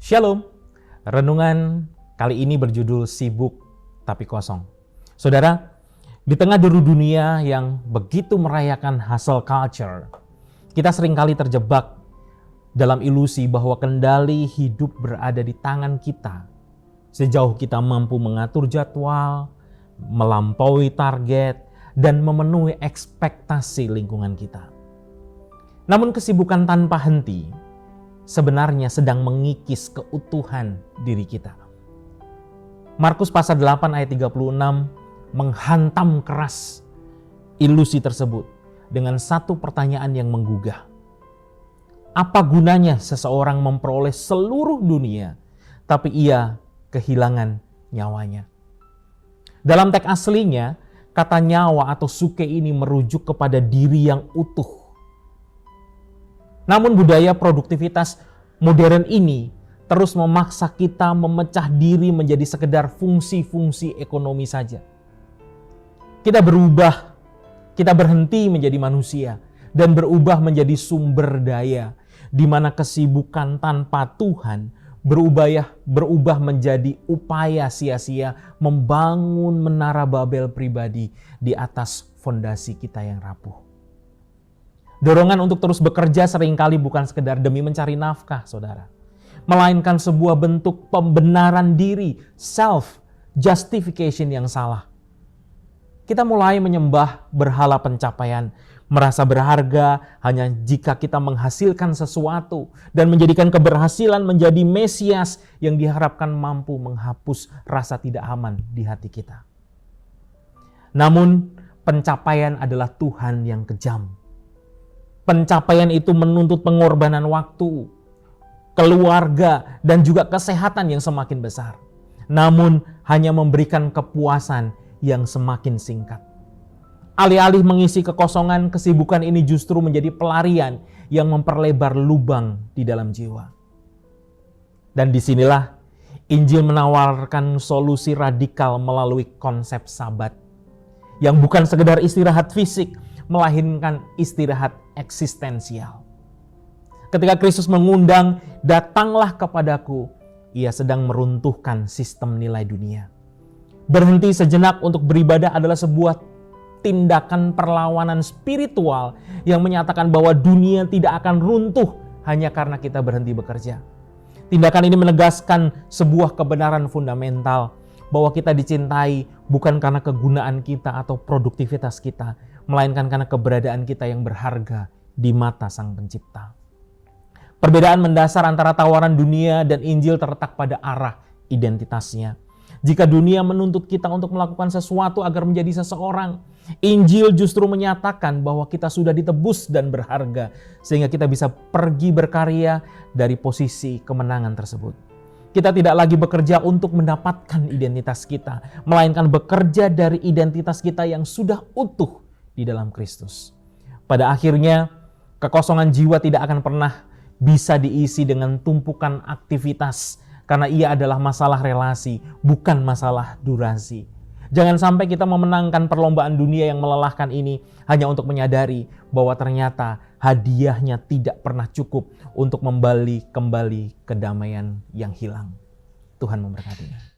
Shalom, renungan kali ini berjudul Sibuk Tapi Kosong. Saudara, di tengah deru dunia yang begitu merayakan hustle culture, kita seringkali terjebak dalam ilusi bahwa kendali hidup berada di tangan kita. Sejauh kita mampu mengatur jadwal, melampaui target, dan memenuhi ekspektasi lingkungan kita. Namun kesibukan tanpa henti sebenarnya sedang mengikis keutuhan diri kita. Markus pasal 8 ayat 36 menghantam keras ilusi tersebut dengan satu pertanyaan yang menggugah. Apa gunanya seseorang memperoleh seluruh dunia tapi ia kehilangan nyawanya? Dalam teks aslinya, kata nyawa atau suke ini merujuk kepada diri yang utuh. Namun budaya produktivitas modern ini terus memaksa kita memecah diri menjadi sekedar fungsi-fungsi ekonomi saja. Kita berhenti menjadi manusia dan berubah menjadi sumber daya, di mana kesibukan tanpa Tuhan berubah menjadi upaya sia-sia membangun menara Babel pribadi di atas fondasi kita yang rapuh. Dorongan untuk terus bekerja seringkali bukan sekedar demi mencari nafkah, saudara. Melainkan sebuah bentuk pembenaran diri, self-justification yang salah. Kita mulai menyembah berhala pencapaian, merasa berharga hanya jika kita menghasilkan sesuatu, dan menjadikan keberhasilan menjadi Mesias yang diharapkan mampu menghapus rasa tidak aman di hati kita. Namun, pencapaian adalah Tuhan yang kejam. Pencapaian itu menuntut pengorbanan waktu, keluarga, dan juga kesehatan yang semakin besar. Namun hanya memberikan kepuasan yang semakin singkat. Alih-alih mengisi kekosongan, kesibukan ini justru menjadi pelarian yang memperlebar lubang di dalam jiwa. Dan disinilah Injil menawarkan solusi radikal melalui konsep Sabat, yang bukan sekedar istirahat fisik, melainkan istirahat eksistensial. Ketika Kristus mengundang, "Datanglah kepadaku," ia sedang meruntuhkan sistem nilai dunia. Berhenti sejenak untuk beribadah adalah sebuah tindakan perlawanan spiritual yang menyatakan bahwa dunia tidak akan runtuh hanya karena kita berhenti bekerja. Tindakan ini menegaskan sebuah kebenaran fundamental bahwa kita dicintai bukan karena kegunaan kita atau produktivitas kita, melainkan karena keberadaan kita yang berharga di mata Sang Pencipta. Perbedaan mendasar antara tawaran dunia dan Injil terletak pada arah identitasnya. Jika dunia menuntut kita untuk melakukan sesuatu agar menjadi seseorang, Injil justru menyatakan bahwa kita sudah ditebus dan berharga, sehingga kita bisa pergi berkarya dari posisi kemenangan tersebut. Kita tidak lagi bekerja untuk mendapatkan identitas kita, melainkan bekerja dari identitas kita yang sudah utuh di dalam Kristus. Pada akhirnya, kekosongan jiwa tidak akan pernah bisa diisi dengan tumpukan aktivitas, karena ia adalah masalah relasi, bukan masalah durasi. Jangan sampai kita memenangkan perlombaan dunia yang melelahkan ini hanya untuk menyadari bahwa ternyata hadiahnya tidak pernah cukup untuk kembali kedamaian yang hilang. Tuhan memberkati.